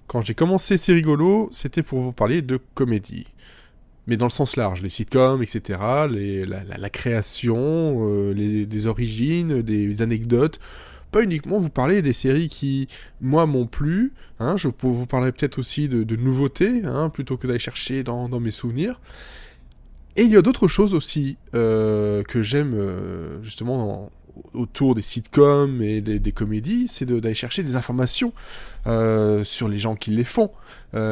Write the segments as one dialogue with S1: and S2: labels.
S1: quand j'ai commencé C'est rigolo, c'était pour vous parler de comédie. Mais dans le sens large, les sitcoms, etc., la création, des origines, des anecdotes. Pas uniquement vous parler des séries qui, moi, m'ont plu. Hein, je peux vous parler peut-être aussi de nouveautés, hein, plutôt que d'aller chercher dans mes souvenirs. Et il y a d'autres choses aussi que j'aime justement autour des sitcoms et des comédies, c'est d'aller chercher des informations sur les gens qui les font,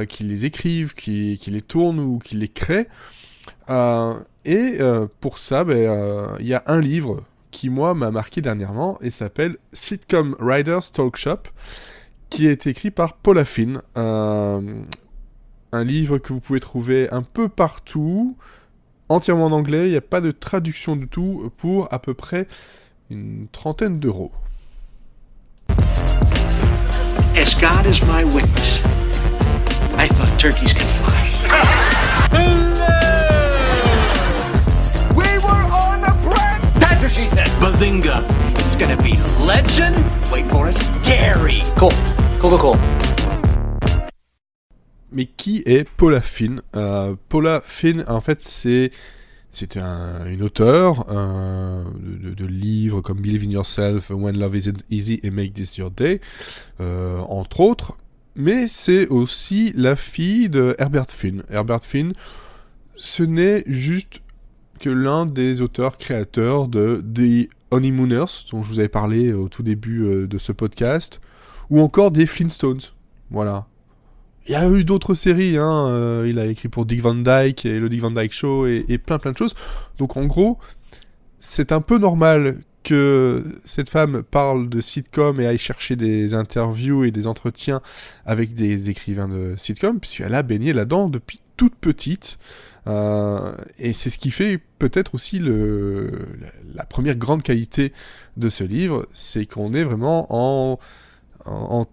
S1: qui les écrivent, qui les tournent ou qui les créent. Pour ça, il y a un livre qui, moi, m'a marqué dernièrement et s'appelle Sitcom Writers Talk Shop, qui est écrit par Paula Finn. Un livre que vous pouvez trouver un peu partout, entièrement en anglais, il n'y a pas de traduction du tout, pour à peu près une trentaine d'euros.
S2: As God is my witness, I thought turkeys could fly.
S3: We were on a break!
S2: That's what she said. Bazinga. It's gonna be legend. Wait for it. Dairy. Cool. Cool.
S1: Mais qui est Paula Finn? Paula Finn, en fait, c'est une auteure de livres comme Believe in Yourself, When Love Isn't Easy et Make This Your Day, entre autres. Mais c'est aussi la fille de Herbert Finn. Herbert Finn, ce n'est juste que l'un des auteurs créateurs de The Honeymooners, dont je vous avais parlé au tout début de ce podcast, ou encore des Flintstones. Voilà. Il y a eu d'autres séries, hein. Il a écrit pour Dick Van Dyke et le Dick Van Dyke Show et plein de choses. Donc en gros, c'est un peu normal que cette femme parle de sitcom et aille chercher des interviews et des entretiens avec des écrivains de sitcom, puisqu'elle a baigné là-dedans depuis toute petite. Et c'est ce qui fait peut-être aussi la première grande qualité de ce livre, c'est qu'on est vraiment en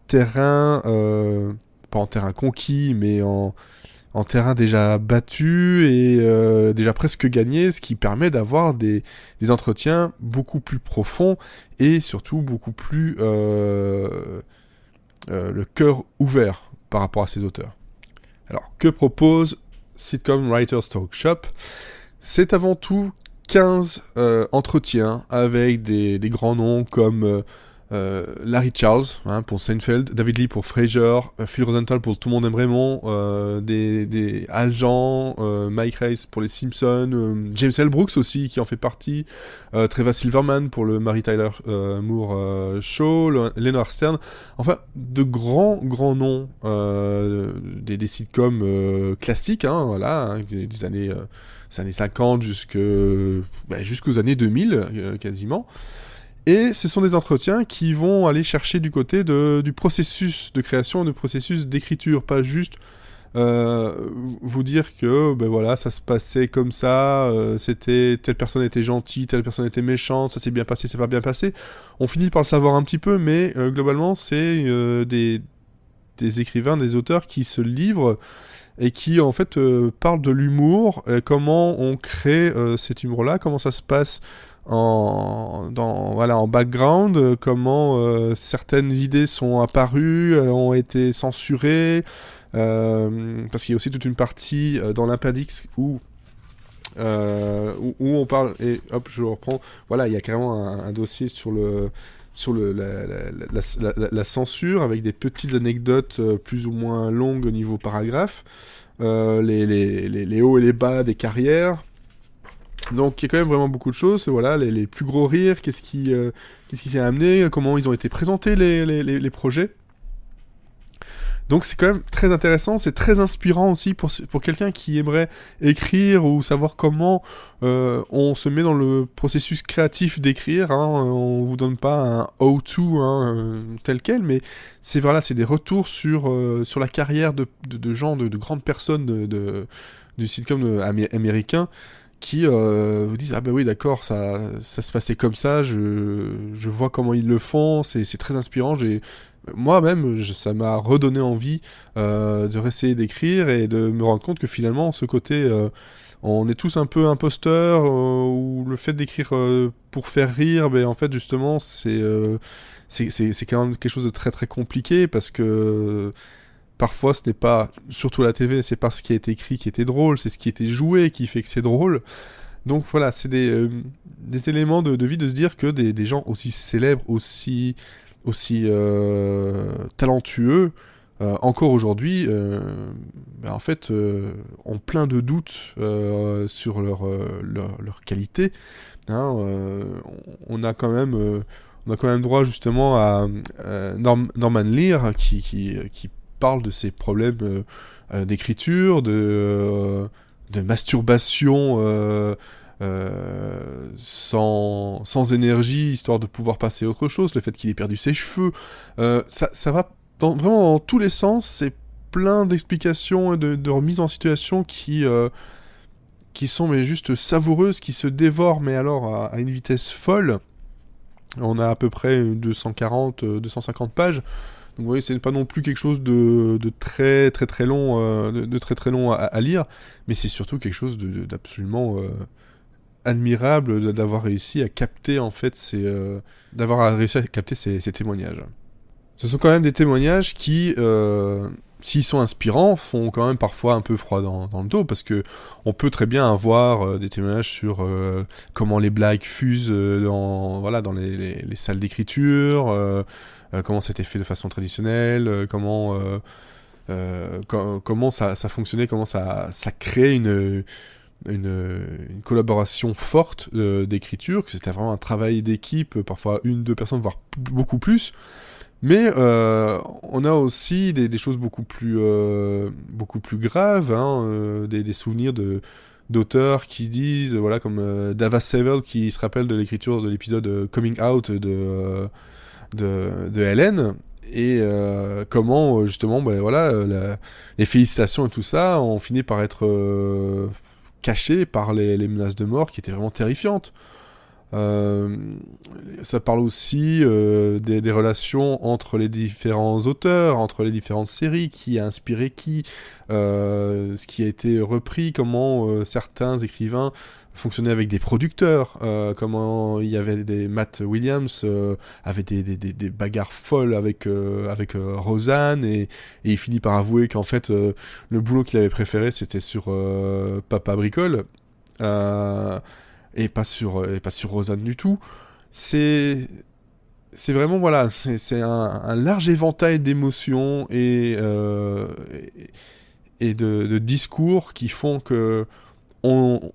S1: terrain... pas en terrain conquis, mais en terrain déjà battu et déjà presque gagné, ce qui permet d'avoir des entretiens beaucoup plus profonds et surtout beaucoup plus le cœur ouvert par rapport à ces auteurs. Alors, que propose Sitcom Writers Talk Shop? C'est avant tout 15 entretiens avec des grands noms comme... Larry Charles pour Seinfeld, David Lee pour Frasier, Phil Rosenthal pour Tout le monde aime Raymond, des Al Jean, Mike Rice pour les Simpsons, James L. Brooks aussi qui en fait partie, Trevor Silverman pour le Mary Tyler Moore Show, Leonard Stern, enfin de grands noms des sitcoms classiques, voilà, des années 50 jusqu'aux années 2000 quasiment. Et ce sont des entretiens qui vont aller chercher du côté du processus de création, du processus d'écriture, pas juste vous dire que voilà, ça se passait comme ça, telle personne était gentille, telle personne était méchante, ça s'est bien passé, c'est pas bien passé. On finit par le savoir un petit peu, mais globalement c'est des écrivains, des auteurs qui se livrent et qui en fait parlent de l'humour, comment on crée cet humour-là, comment ça se passe en background, comment certaines idées sont apparues, ont été censurées, parce qu'il y a aussi toute une partie dans l'Appendix où on parle, et hop, je reprends, voilà, il y a carrément un dossier sur la censure, avec des petites anecdotes plus ou moins longues au niveau paragraphe, les hauts et les bas des carrières. Donc il y a quand même vraiment beaucoup de choses, voilà, les plus gros rires, qu'est-ce qui s'est amené, comment ils ont été présentés les projets. Donc c'est quand même très intéressant, c'est très inspirant aussi pour quelqu'un qui aimerait écrire ou savoir comment on se met dans le processus créatif d'écrire, on vous donne pas un how-to tel quel, mais c'est des retours sur la carrière de gens, de grandes personnes du sitcom américain, qui vous disent « Ah ben oui, d'accord, ça se passait comme ça, je vois comment ils le font, c'est très inspirant, moi-même, ça m'a redonné envie de réessayer d'écrire et de me rendre compte que finalement, ce côté, on est tous un peu imposteurs, ou le fait d'écrire pour faire rire, en fait, justement, c'est quand même quelque chose de très très compliqué, parce que parfois ce n'est pas, surtout à la TV, c'est pas ce qui a été écrit qui était drôle, c'est ce qui était joué qui fait que c'est drôle. Donc voilà, c'est des éléments de vie de se dire que des gens aussi célèbres, aussi talentueux, encore aujourd'hui, en fait, ont plein de doutes sur leur qualité. Hein, on a quand même droit justement à Norman Lear qui parle de ses problèmes d'écriture, de masturbation sans énergie, histoire de pouvoir passer à autre chose, le fait qu'il ait perdu ses cheveux, ça va vraiment dans tous les sens, c'est plein d'explications et de remises en situation qui sont mais juste savoureuses, qui se dévorent, mais alors à une vitesse folle. On a à peu près 250 pages. Donc vous voyez, c'est pas non plus quelque chose de très très très long, de très très long à lire, mais c'est surtout quelque chose d'absolument admirable d'avoir réussi à capter en fait ces témoignages. Ce sont quand même des témoignages qui, s'ils sont inspirants, font quand même parfois un peu froid dans le dos, parce que on peut très bien avoir des témoignages sur comment les blagues fusent dans les salles d'écriture, comment ça a été fait de façon traditionnelle, comment ça fonctionnait, comment ça crée une collaboration forte d'écriture, que c'était vraiment un travail d'équipe, parfois 1-2 personnes, voire beaucoup plus. Mais on a aussi des choses beaucoup plus graves, hein, des souvenirs d'auteurs qui disent, voilà, comme Dava Sevel qui se rappelle de l'écriture de l'épisode Coming Out de Hélène, et comment justement les félicitations et tout ça ont fini par être cachées par les menaces de mort qui étaient vraiment terrifiantes. Ça parle aussi des relations entre les différents auteurs, entre les différentes séries, qui a inspiré qui, ce qui a été repris, comment certains écrivains fonctionnaient avec des producteurs, comment il y avait Matt Williams avait des bagarres folles avec Roseanne, et il finit par avouer qu'en fait le boulot qu'il avait préféré c'était sur Papa Bricole, et pas sur Roseanne du tout. C'est vraiment, voilà, c'est un large éventail d'émotions et de discours qui font que on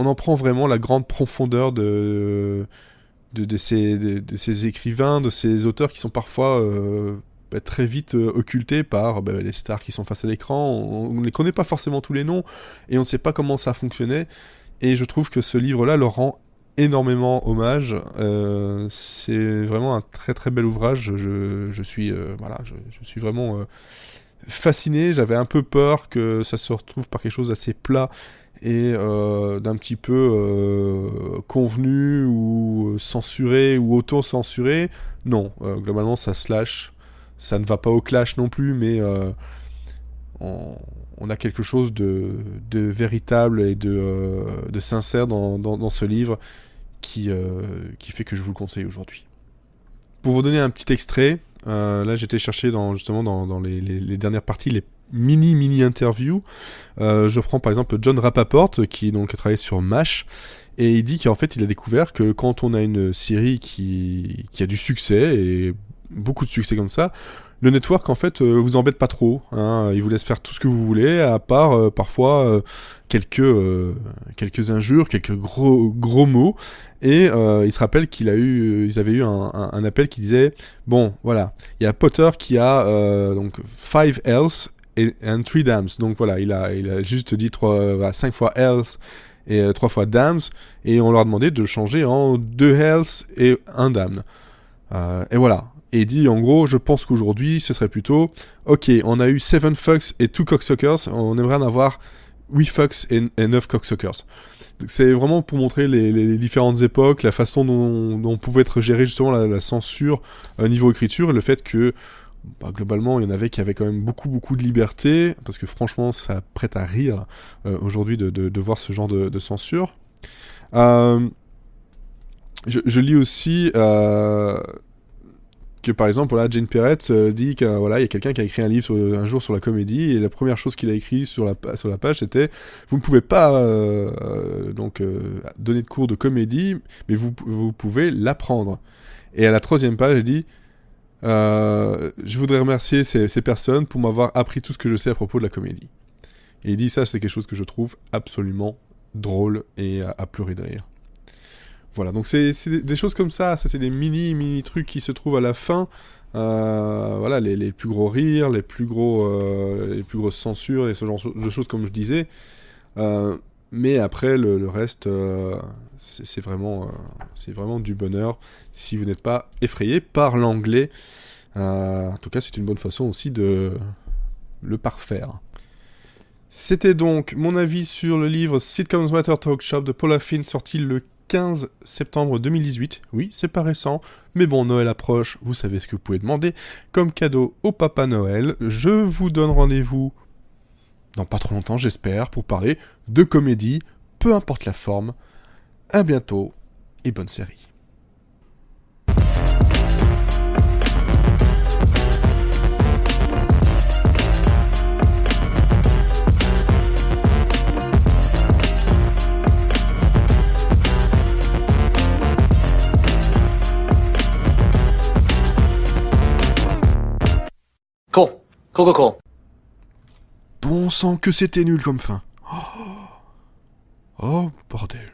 S1: en prend vraiment la grande profondeur de ces écrivains, de ces auteurs qui sont parfois très vite occultés par les stars qui sont face à l'écran. On ne les connaît pas forcément tous les noms, et on ne sait pas comment ça fonctionnait. Et je trouve que ce livre-là leur rend énormément hommage. C'est vraiment un très très bel ouvrage. Je suis vraiment fasciné. J'avais un peu peur que ça se retrouve par quelque chose d'assez plat et d'un petit peu convenu ou censuré ou auto-censuré. Non, globalement ça se lâche. Ça ne va pas au clash non plus, mais on a quelque chose de véritable et de sincère dans ce livre qui fait que je vous le conseille aujourd'hui. Pour vous donner un petit extrait, là j'étais chercher dans les dernières parties, les mini interviews. Je prends par exemple John Rappaport qui donc a travaillé sur MASH, et il dit qu'en fait il a découvert que quand on a une série qui a du succès, et beaucoup de succès comme ça, le network en fait vous embête pas trop, hein, il vous laisse faire tout ce que vous voulez, à part parfois quelques injures, quelques gros mots, et il se rappelle ils avaient eu un appel qui disait bon voilà, il y a Potter qui a donc 5 L's and 3 damns, donc voilà, il a juste dit 5 fois L's et 3 fois damns, et on leur a demandé de changer en 2 L's et 1 damn, et voilà. Et il dit, en gros, je pense qu'aujourd'hui, ce serait plutôt, ok, on a eu 7 fucks et 2 cocksuckers, on aimerait en avoir 8 fucks et 9 cocksuckers. Donc, c'est vraiment pour montrer les différentes époques, la façon dont pouvait être gérée justement la censure niveau écriture, et le fait que, globalement, il y en avait qui avaient quand même beaucoup de liberté, parce que franchement, ça prête à rire aujourd'hui de voir ce genre de censure. Je lis aussi... que par exemple, voilà, Jane Perrett dit qu'il voilà, y a quelqu'un qui a écrit un livre un jour sur la comédie, et la première chose qu'il a écrit sur la page, c'était « Vous ne pouvez pas donner de cours de comédie, mais vous pouvez l'apprendre. » Et à la 3e page, il dit « Je voudrais remercier ces personnes pour m'avoir appris tout ce que je sais à propos de la comédie. » Et il dit ça, c'est quelque chose que je trouve absolument drôle et à pleurer de rire. Voilà, donc c'est des choses comme ça c'est des mini trucs qui se trouvent à la fin. Voilà, les plus gros rires, les plus grosses censures et ce genre de choses comme je disais. Mais après le reste, c'est vraiment du bonheur si vous n'êtes pas effrayé par l'anglais. En tout cas, c'est une bonne façon aussi de le parfaire. C'était donc mon avis sur le livre Sitcoms Water Talk Shop de Paula Finn, sorti le 15 septembre 2018. Oui, c'est pas récent, mais bon, Noël approche, vous savez ce que vous pouvez demander comme cadeau au Papa Noël. Je vous donne rendez-vous dans pas trop longtemps, j'espère, pour parler de comédie, peu importe la forme. À bientôt, et bonne série.
S2: Cool. Cool.
S1: Bon sang que c'était nul comme fin. Oh bordel.